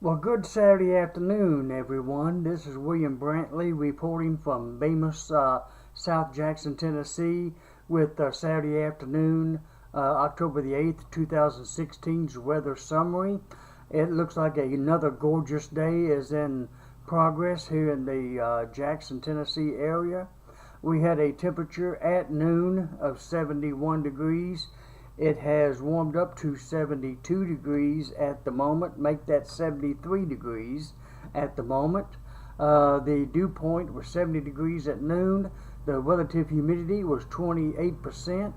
Well, good Saturday afternoon, everyone. This is William Brantley reporting from Bemis, South Jackson, Tennessee, with Saturday afternoon, October the 8th, 2016's weather summary. It looks like another gorgeous day is in progress here in the Jackson, Tennessee area. We had a temperature at noon of 71 degrees. It has warmed up to 72 degrees at the moment. Make that 73 degrees at the moment. The dew point was 70 degrees at noon. The relative humidity was 28%.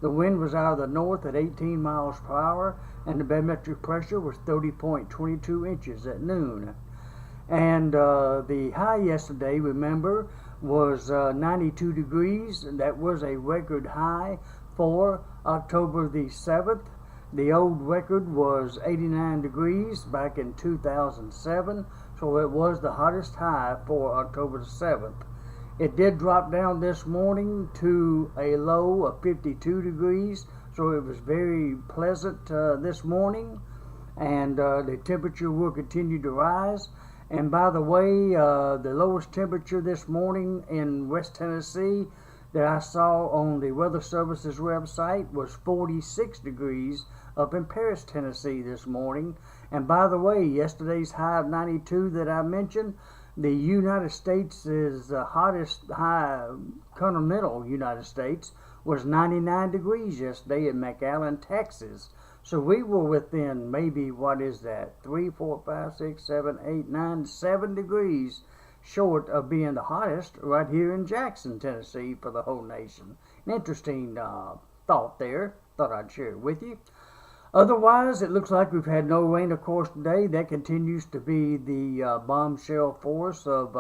The wind was out of the north at 18 miles per hour, and the barometric pressure was 30.22 inches at noon. And the high yesterday, remember, was 92 degrees, and that was a record high for October the 7th. The old record was 89 degrees back in 2007, so it was the hottest high for October the 7th. It did drop down this morning to a low of 52 degrees, so it was very pleasant this morning, and the temperature will continue to rise. And by the way, the lowest temperature this morning in West Tennessee that I saw on the Weather Service's website was 46 degrees up in Paris, Tennessee this morning. And by the way, yesterday's high of 92 that I mentioned, the United States' hottest high, continental United States, was 99 degrees yesterday in McAllen, Texas. So we were within maybe, what is that, 3, 4, 5, 6, 7, 8, 9, 7 degrees short of being the hottest right here in Jackson, Tennessee for the whole nation. An interesting thought there. Thought I'd share it with you. Otherwise, it looks like we've had no rain, of course, today. That continues to be the bombshell force of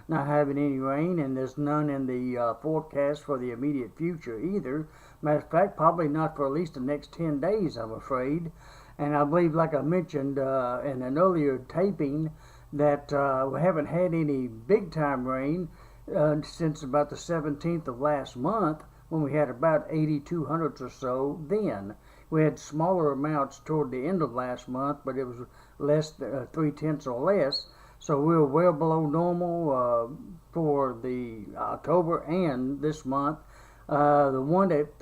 not having any rain, and there's none in the forecast for the immediate future either. Matter of fact, probably not for at least the next 10 days, I'm afraid. And I believe, like I mentioned in an earlier taping, that we haven't had any big-time rain since about the 17th of last month, when we had about 82 hundredths or so then. We had smaller amounts toward the end of last month, but it was less than 3/10 or less. So we were well below normal for the October and this month. The one that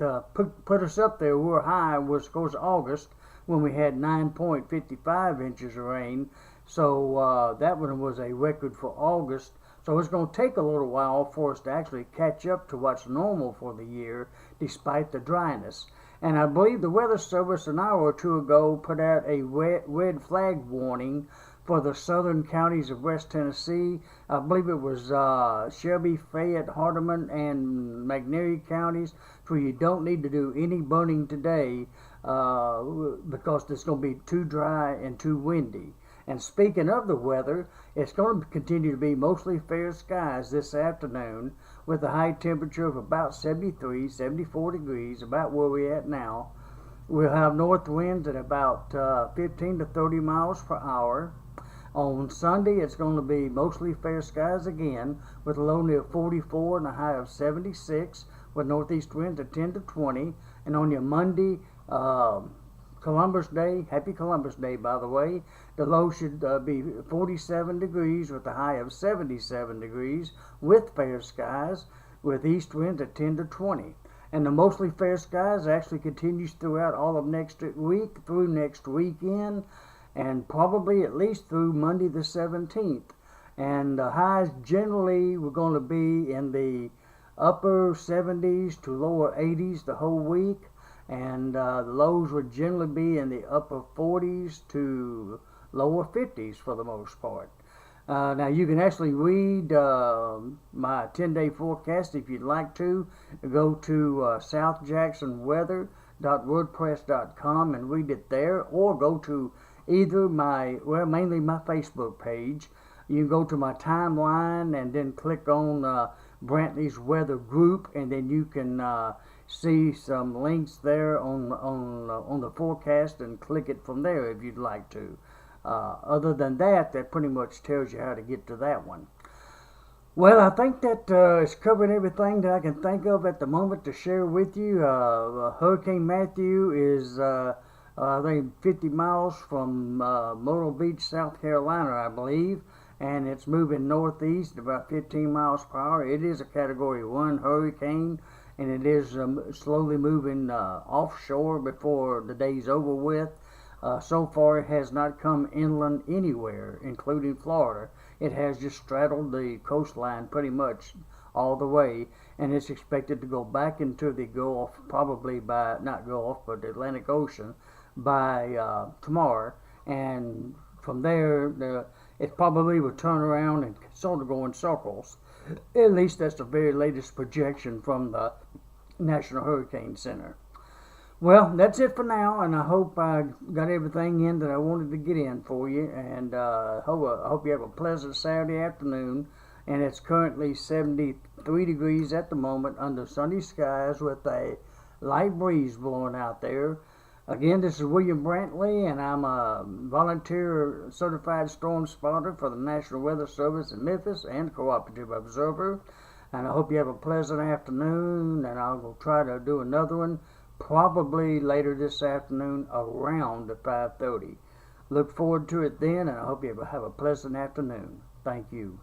put us up there, we were high, was, of course, August, when we had 9.55 inches of rain. So that one was a record for August. So it's going to take a little while for us to actually catch up to what's normal for the year, despite the dryness. And I believe the Weather Service an hour or two ago put out a red flag warning for the southern counties of West Tennessee. I believe it was Shelby, Fayette, Hardeman, and McNairy counties, so you don't need to do any burning today because it's going to be too dry and too windy. And speaking of the weather, it's going to continue to be mostly fair skies this afternoon, with a high temperature of about 73, 74 degrees, about where we're at now. We'll have north winds at about 15 to 30 miles per hour. On Sunday, it's going to be mostly fair skies again, with a low near 44 and a high of 76, with northeast winds at 10 to 20. And on your Monday, Columbus Day, happy Columbus Day, by the way, the low should be 47 degrees with a high of 77 degrees with fair skies, with east winds at 10 to 20. And the mostly fair skies actually continues throughout all of next week, through next weekend, and probably at least through Monday the 17th. And the highs generally were going to be in the upper 70s to lower 80s the whole week. And the lows would generally be in the upper 40s to lower 50s for the most part. Now you can actually read my 10-day forecast if you'd like to. Go to southjacksonweather.wordpress.com and read it there, or go to either mainly my Facebook page. You can go to my timeline and then click on Brantley's Weather Group, and then you can see some links there on the forecast and click it from there if you'd like to. Other than that, that pretty much tells you how to get to that one. Well, I think that it's covering everything that I can think of at the moment to share with you. Hurricane Matthew is I think 50 miles from Myrtle Beach, South Carolina, I believe, and it's moving northeast about 15 miles per hour. It is a Category 1 hurricane, and it is slowly moving offshore before the day's over with. So far, it has not come inland anywhere, including Florida. It has just straddled the coastline pretty much all the way, and it's expected to go back into the Gulf, probably by, not Gulf, but the Atlantic Ocean, by tomorrow. And from there, it probably will turn around and sort of go in circles. At least that's the very latest projection from the National Hurricane Center. Well, that's it for now, and I hope I got everything in that I wanted to get in for you, and I hope you have a pleasant Saturday afternoon. And it's currently 73 degrees at the moment under sunny skies with a light breeze blowing out there. Again, this is William Brantley, and I'm a volunteer certified storm spotter for the National Weather Service in Memphis and Cooperative Observer. And I hope you have a pleasant afternoon, and I'll try to do another one probably later this afternoon around 5:30. Look forward to it then, and I hope you have a pleasant afternoon. Thank you.